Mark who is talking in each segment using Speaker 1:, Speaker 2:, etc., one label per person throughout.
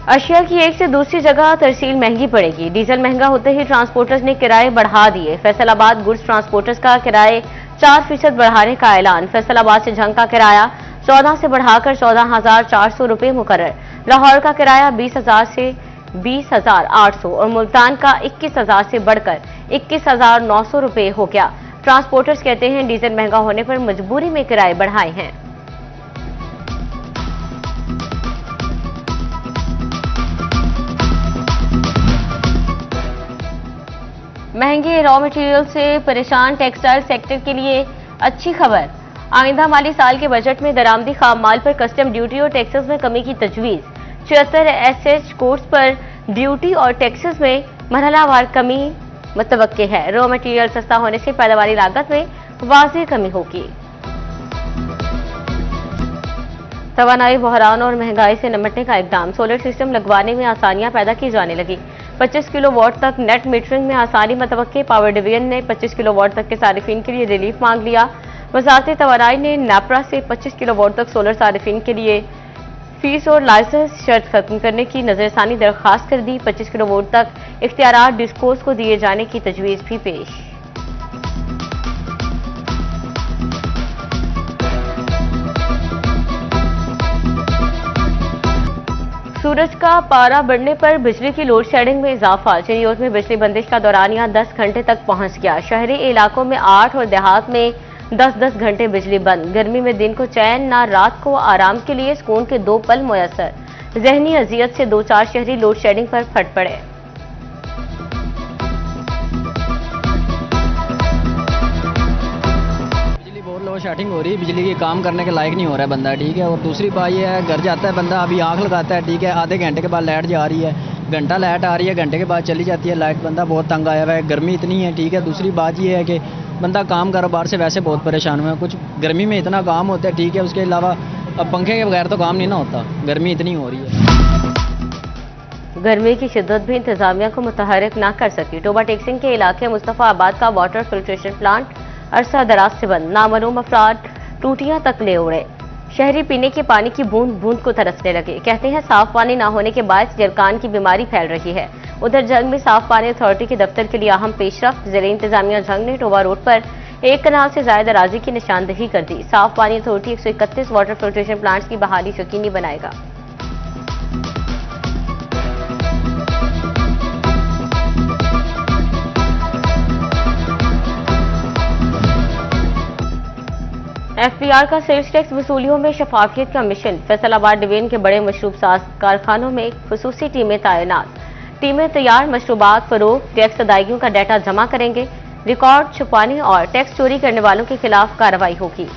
Speaker 1: अशिया की एक से दूसरी जगह तरसील महंगी पड़ेगी। डीजल महंगा होते ही ट्रांसपोर्टर्स ने किराए बढ़ा दिए। फैसलाबाद गुड्स ट्रांसपोर्टर्स का किराए 4% बढ़ाने का ऐलान। फैसलाबाद से झंग का किराया 14 से बढ़ाकर 14,400 रुपये मुकर्रर। लाहौर का किराया 20,000 से 20,800 और मुल्तान का 21,000 से बढ़कर 21,900 रुपये हो गया। ट्रांसपोर्टर्स कहते हैं डीजल महंगा होने पर मजबूरी में किराए बढ़ाए हैं। महंगे रॉ मटेरियल से परेशान टेक्सटाइल सेक्टर के लिए अच्छी खबर। आइंदा माली साल के बजट में दरामदी खाम माल पर कस्टम ड्यूटी और टैक्सेस में कमी की तजवीज। 76 एसएच कोड्स पर ड्यूटी और टैक्सेस में मरहलावार कमी मुतवक्के है। रॉ मटेरियल सस्ता होने से पैदावारी लागत में वाज़ेह कमी होगी। तवानाई बहरान और महंगाई से निपटने का इकदाम। सोलर सिस्टम लगवाने में आसानियां पैदा की जाने लगी। 25 किलोवाट तक नेट मीटरिंग में आसानी मुतवक्के। पावर डिवीजन ने 25 किलोवाट तक के सारिफिन के लिए रिलीफ मांग लिया। वजारत तवानाई ने नापरा से 25 किलोवाट तक सोलर सारिफिन के लिए फीस और लाइसेंस शर्त खत्म करने की नजरसानी दरखास्त कर दी। 25 किलोवाट तक इख्तियारात डिस्कोस को दिए जाने की तजवीज भी पेश। सूरज का पारा बढ़ने पर बिजली की लोड शेडिंग में इजाफा। चिनियोट में बिजली बंदिश का दौरानिया 10 घंटे तक पहुंच गया। शहरी इलाकों में 8 और देहात में 10-10 घंटे बिजली बंद। गर्मी में दिन को चैन ना, रात को आराम के लिए सुकून के 2 पल मुयस्सर। जहनी अजियत से 2-4 शहरी लोड शेडिंग पर फट पड़े।
Speaker 2: शेडिंग हो रही है, बिजली के काम करने के लायक नहीं हो रहा है बंदा, ठीक है। और दूसरी बात ये है, घर जाता है बंदा, अभी आंख लगाता है, ठीक है, आधे घंटे के बाद लाइट जा रही है, घंटा लाइट आ रही है, घंटे के बाद चली जाती है लाइट। बंदा बहुत तंग आया हुआ है, गर्मी इतनी है, ठीक है। दूसरी बात ये है कि बंदा काम कारोबार से वैसे बहुत परेशान हुआ है। कुछ गर्मी में इतना काम होता है, ठीक है। उसके अलावा अब पंखे के बगैर तो काम नहीं ना होता, गर्मी इतनी हो रही है।
Speaker 1: गर्मी की शिद्दत भी इंतजामिया को मुतहरिक ना कर सकी। टोबा टेक्सिंग के इलाके मुस्तफाबाद का वाटर फिल्ट्रेशन प्लांट अरसा दराज से बंद। नामालूम अफराद टूटियां तक ले उड़े। शहरी पीने के पानी की बूंद बूंद को तरसने लगे। कहते हैं साफ पानी ना होने के बाद जलकान की बीमारी फैल रही है। उधर जंग में साफ पानी अथॉरिटी के दफ्तर के लिए अहम पेशरफ। जिले इंतजामिया जंग ने टोबा रोड पर 1 कनाल से ज्यादा अराजी की निशानदही कर दी। साफ पानी अथॉरिटी 131 वाटर फिल्ट्रेशन प्लांट्स की बहाली यकीनी बनाएगा। एफबीआर का सेल्स टैक्स वसूलियों में शफाफियत का मिशन। फैसलाबाद डिवीजन के बड़े मशरूब साज कारखानों में खुसूसी टीमें तैनात। टीमें तैयार मशरूबात फरोख्त टैक्स अदायगियों का डाटा जमा करेंगे। रिकॉर्ड छुपाने और टैक्स चोरी करने वालों के खिलाफ कार्रवाई होगी।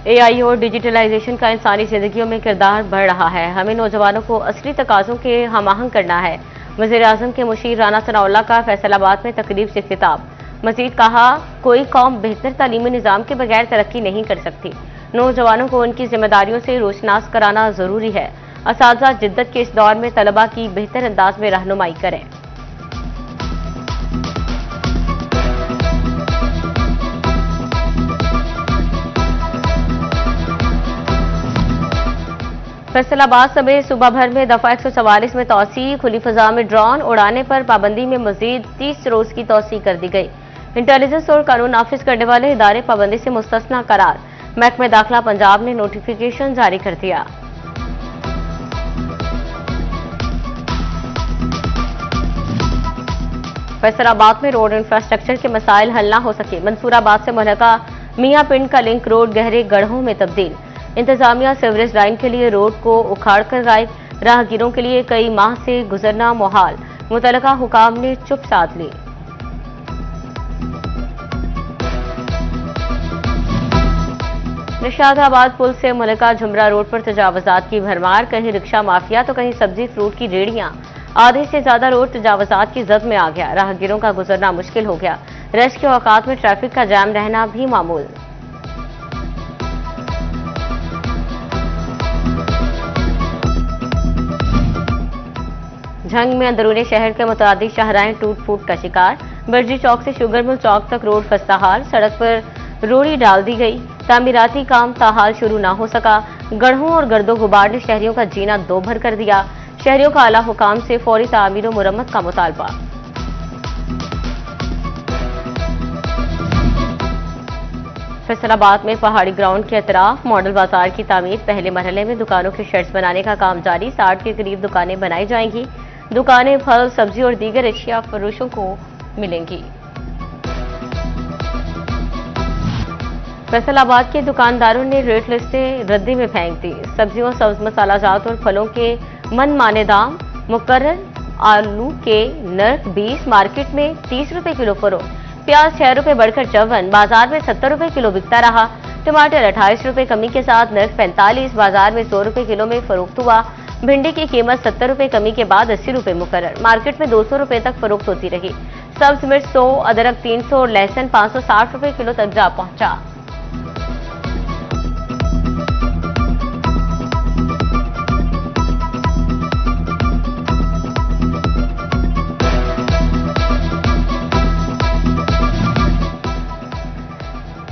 Speaker 1: एआई और डिजिटलाइजेशन का इंसानी जिंदगियों में किरदार बढ़ रहा है। हमें नौजवानों को असली तकाज़ों के हमाहंग करना है। वज़ीर-ए-आज़म के मुशीर राना सनाउल्लाह का फैसलाबाद में तकरीब से खिताब। मजीद कहा, कोई कौम बेहतर तालीमी निज़ाम के बगैर तरक्की नहीं कर सकती। नौजवानों को उनकी जिम्मेदारियों से रोशनास कराना जरूरी है। असातिज़ा जिद्दत के इस दौर में तलबा की बेहतर अंदाज में रहनुमाई करें। फैसलाबाद समेत सूबा भर में दफा 144 में तौसी। खुली फजा में ड्रोन उड़ाने पर पाबंदी में मजीद 30 रोज की तौसी कर दी गई। इंटेलिजेंस और कानून नाफिज करने वाले इदारे पाबंदी से मुस्तस्ना करार। महकमे दाखिला पंजाब ने नोटिफिकेशन जारी कर दिया। फैसलाबाद में रोड इंफ्रास्ट्रक्चर के मसाइल हल न हो सके। मंसूराबाद से मुहल्का मियां पिंड का लिंक रोड गहरे गड्ढों में तब्दील। इंतजामिया सीवरेज लाइन के लिए रोड को उखाड़ कर गायब। राहगीरों के लिए कई माह से गुजरना मुहाल। मुतलका हुकाम ने चुप साध ली। निशादाबाद पुल से मुलका झुमरा रोड पर तजावजात की भरमार। कहीं रिक्शा माफिया तो कहीं सब्जी फ्रूट की रेहड़ियां। आधे से ज्यादा रोड तजावजात की जद में आ गया। राहगीरों का गुजरना मुश्किल हो गया। रश के औकात में ट्रैफिक का जाम रहना भी मामूल। झंग में अंदरूनी शहर के मुतादिक शाहराहें टूट फूट का शिकार। बर्जी चौक से शुगर मिल चौक तक रोड खस्ताहाल, सड़क पर रोड़ी डाल दी गई। तामीराती काम ताहाल शुरू ना हो सका। गढ़ों और गर्दो गुबार ने शहरियों का जीना दो भर कर दिया। शहरियों का आला हुकाम से फौरी तामीर और मुरम्मत का मुतालबा। फैसलाबाद में पहाड़ी ग्राउंड के अतराफ मॉडल बाजार की तामीर। पहले मरहले में दुकानों के शेड्स बनाने का काम जारी। 60 के करीब दुकानें बनाई जाएंगी। दुकानें फल, सब्जी और दीगर अशिया फरोशों को मिलेंगी। फैसलाबाद के दुकानदारों ने रेट लिस्टें रद्दी में फेंक दी। सब्जियों, सब्ज मसालाजात और फलों के मनमाने दाम मुकर्रर। आलू के नर्क 20, मार्केट में 30 रुपए किलो फरोख्त। प्याज 6 रुपए बढ़कर 54, बाजार में 70 रुपए किलो बिकता रहा। टमाटर 28 रुपए कमी के साथ नर्क 45, बाजार में 100 रुपए किलो में फरोख्त हुआ। भिंडी की कीमत 70 रुपए कमी के बाद 80 रुपए मुकर्रर, मार्केट में 200 रुपए तक फरोख्त होती रही। सब्ज मिर्च 100, अदरक 300 और लहसुन 560 रुपए किलो तक जा पहुंचा।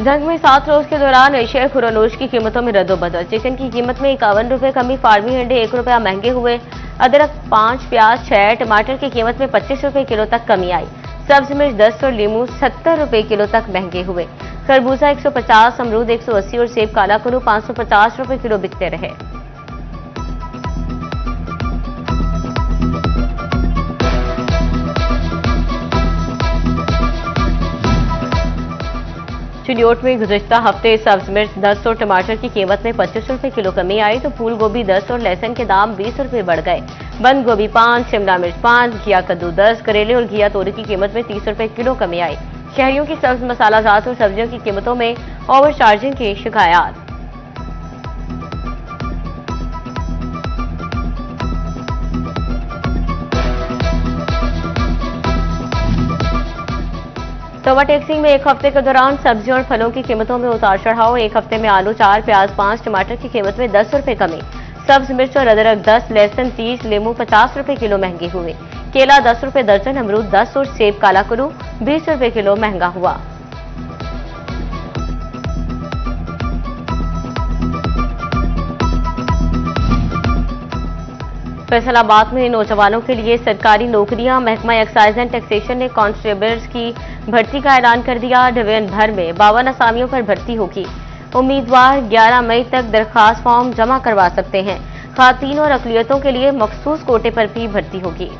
Speaker 1: जंग में 7 रोज के दौरान एशिया खुरानोश की कीमतों में रद्दोबदल। चिकन की कीमत में 51 रुपए कमी, फार्मी अंडे 1 रुपया महंगे हुए। अदरक 5, प्याज 6, टमाटर की कीमत में 25 रुपए किलो तक कमी आई। सब्ज मिर्च 10 और लीमू 70 रुपए किलो तक महंगे हुए। खरबूजा 150, अमरूद 180 और सेब काला कुल्लू 550 रुपए किलो बिकते रहे। चिलियोट में गुज़िश्ता हफ्ते सब्ज मिर्च 10 और टमाटर की कीमत में 25 रुपए किलो कमी आई तो फूल गोभी 10 और लहसुन के दाम 20 रुपए बढ़ गए। बंद गोभी 5, शिमला मिर्च 5, घिया कद्दू 10, करेले और घिया तोरी की कीमत में 30 रुपए किलो कमी आई। शहरियों की सब्ज मसालाजात और सब्जियों की कीमतों में ओवर चार्जिंग की शिकायत। टोबा टेक्सिंग में एक हफ्ते के दौरान सब्जियों और फलों की कीमतों में उतार चढ़ाव। एक हफ्ते में आलू 4, प्याज 5, टमाटर की कीमत में 10 रुपए कमी। सब्ज मिर्च और अदरक 10, लहसुन 30, लीमू 50 रुपए किलो महंगे हुए। केला 10 रुपए दर्जन, अमरूद 10 और सेब काला कुल्लू 20 रुपए किलो महंगा हुआ। फैसलाबाद में नौजवानों के लिए सरकारी नौकरियां। महकमा एक्साइज एंड टैक्सेशन ने कांस्टेबल्स की भर्ती का ऐलान कर दिया। डिवीजन भर में 52 असामियों पर भर्ती होगी। उम्मीदवार 11 मई तक दरखास्त फॉर्म जमा करवा सकते हैं। खातीन और अक़लियतों के लिए मखसूस कोटे पर भी भर्ती होगी।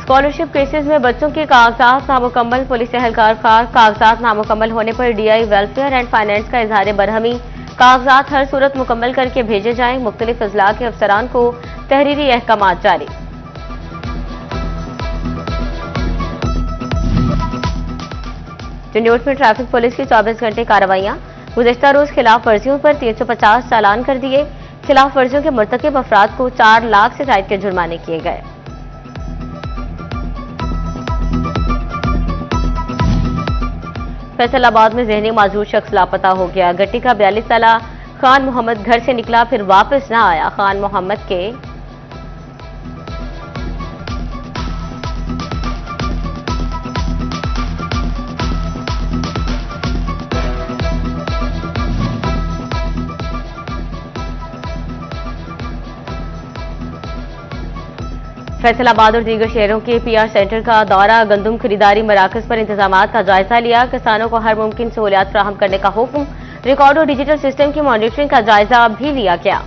Speaker 1: स्कॉलरशिप केसेस में बच्चों के कागजात नामुकम्मल। पुलिस एहलकार का कागजात नामुकम्मल होने पर डीआई वेलफेयर एंड फाइनेंस का इजहार बरहमी। कागजात हर सूरत मुकम्मल करके भेजे जाएं। मुख्तलिफ अजला के अफसरान को तहरीरी अहकामात जारी। चिन्योट में ट्रैफिक पुलिस की 24 घंटे कार्रवाइयां। गुज़िश्ता रोज खिलाफ वर्जियों पर 350 चालान कर दिए। खिलाफ वर्जियों के मुर्तकिब अफराद को 4 लाख से जायद के जुर्माने किए गए। फैसलाबाद में जहनी माजूर शख्स लापता हो गया। गट्टी का 42 साला खान मोहम्मद घर से निकला फिर वापस न आया। खान मोहम्मद के फैसलाबाद और दीगर शहरों के पीआर सेंटर का दौरा। गंदम खरीदारी मराकज पर इंतजामात का जायजा लिया। किसानों को हर मुमकिन सहूलियात फराहम करने का हुक्म। रिकॉर्ड और डिजिटल सिस्टम की मॉनिटरिंग का जायजा भी लिया गया।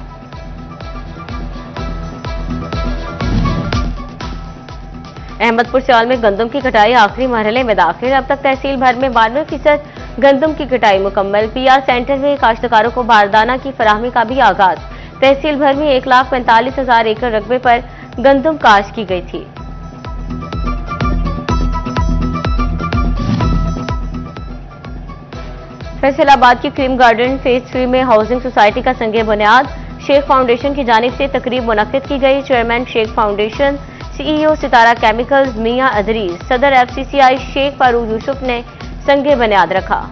Speaker 1: अहमदपुर सियाल में गंदम की कटाई आखिरी मरहले में दाखिल। अब तक तहसील भर में 92% गंदम की कटाई मुकम्मल। पीआर सेंटर में काश्तकारों को बारदाना की फराहमी का भी आगाज। तहसील भर में 1,45,000 एकड़ रकबे पर गंदम काश्त की गई थी। फैसलाबाद की क्रीम गार्डन फेज 3 में हाउसिंग सोसाइटी का संगे बुनियाद। शेख फाउंडेशन की जानिब से तकरीब मुनक्किद की गई। चेयरमैन शेख फाउंडेशन, सीईओ सितारा केमिकल्स मियां अदरीज, सदर एफसीसीआई शेख फारूक यूसुफ ने संगे बुनियाद रखा।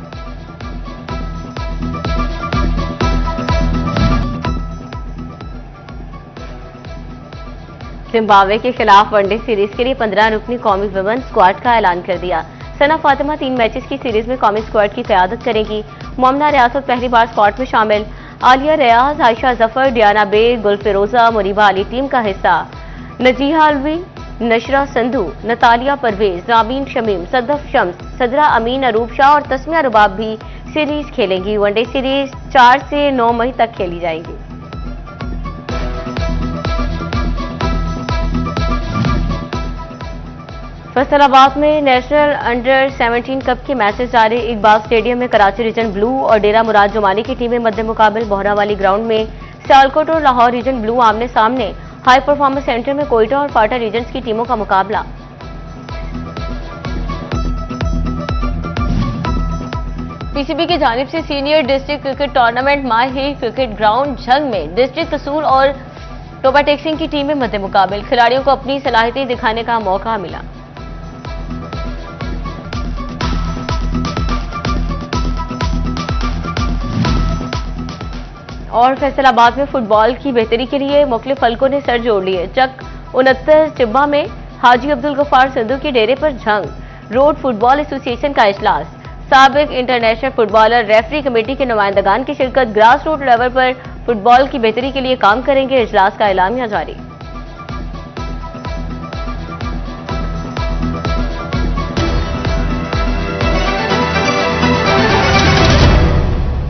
Speaker 1: जिम्बाब्वे के खिलाफ वनडे सीरीज के लिए 15 रुकनी कौमी वुमेन स्क्वाड का ऐलान कर दिया। सना फातिमा 3 मैचेस की सीरीज में कौमी स्क्वाड की क़यादत करेंगी। मोमना रियासत पहली बार स्क्वाड में शामिल। आलिया रियाज, आयशा जफर, डियाना बेग, गुलफिरोजा, मुनीबा अली टीम का हिस्सा। नजीहा अलवी, नशरा संधू, नतालिया परवेज, रामीन शमीम, सदफ शम्स, सदरा अमीन, अरूब शाह और तस्मिया रुबाब भी सीरीज खेलेंगी। वनडे सीरीज 4 से 9 मई तक खेली जाएगी। फैसलाबाद में नेशनल अंडर 17 कप के मैचेस जारी। इकबाल स्टेडियम में कराची रीजन ब्लू और डेरा मुराद जुमानी की टीमें मध्य मुकाबल। बोहरावाली ग्राउंड में सियालकोट और लाहौर रीजन ब्लू आमने सामने। हाई परफॉर्मेंस सेंटर में कोयटा और फाटा रीजन्स की टीमों का मुकाबला। पीसीबी की जानिब से सीनियर डिस्ट्रिक्ट क्रिकेट टूर्नामेंट माई हिल क्रिकेट ग्राउंड झंग में डिस्ट्रिक्ट कसूल और टोबा टेक्सिंग की टीमें मध्य मुकाबल। खिलाड़ियों को अपनी सलाहियतें दिखाने का मौका मिला। और फैसलाबाद में फुटबॉल की बेहतरी के लिए मुख्तलिफ हलकों ने सर जोड़ लिए। चक 69 टिब्बा में हाजी अब्दुल गफ्फार सिद्धू के डेरे पर जंग। रोड फुटबॉल एसोसिएशन का इजलास। साबिक इंटरनेशनल फुटबॉलर रेफरी कमेटी के नुमाइंदगान की शिरकत। ग्रास रूट लेवल पर फुटबॉल की बेहतरी के लिए काम करेंगे। इजलास का एलामिया जारी।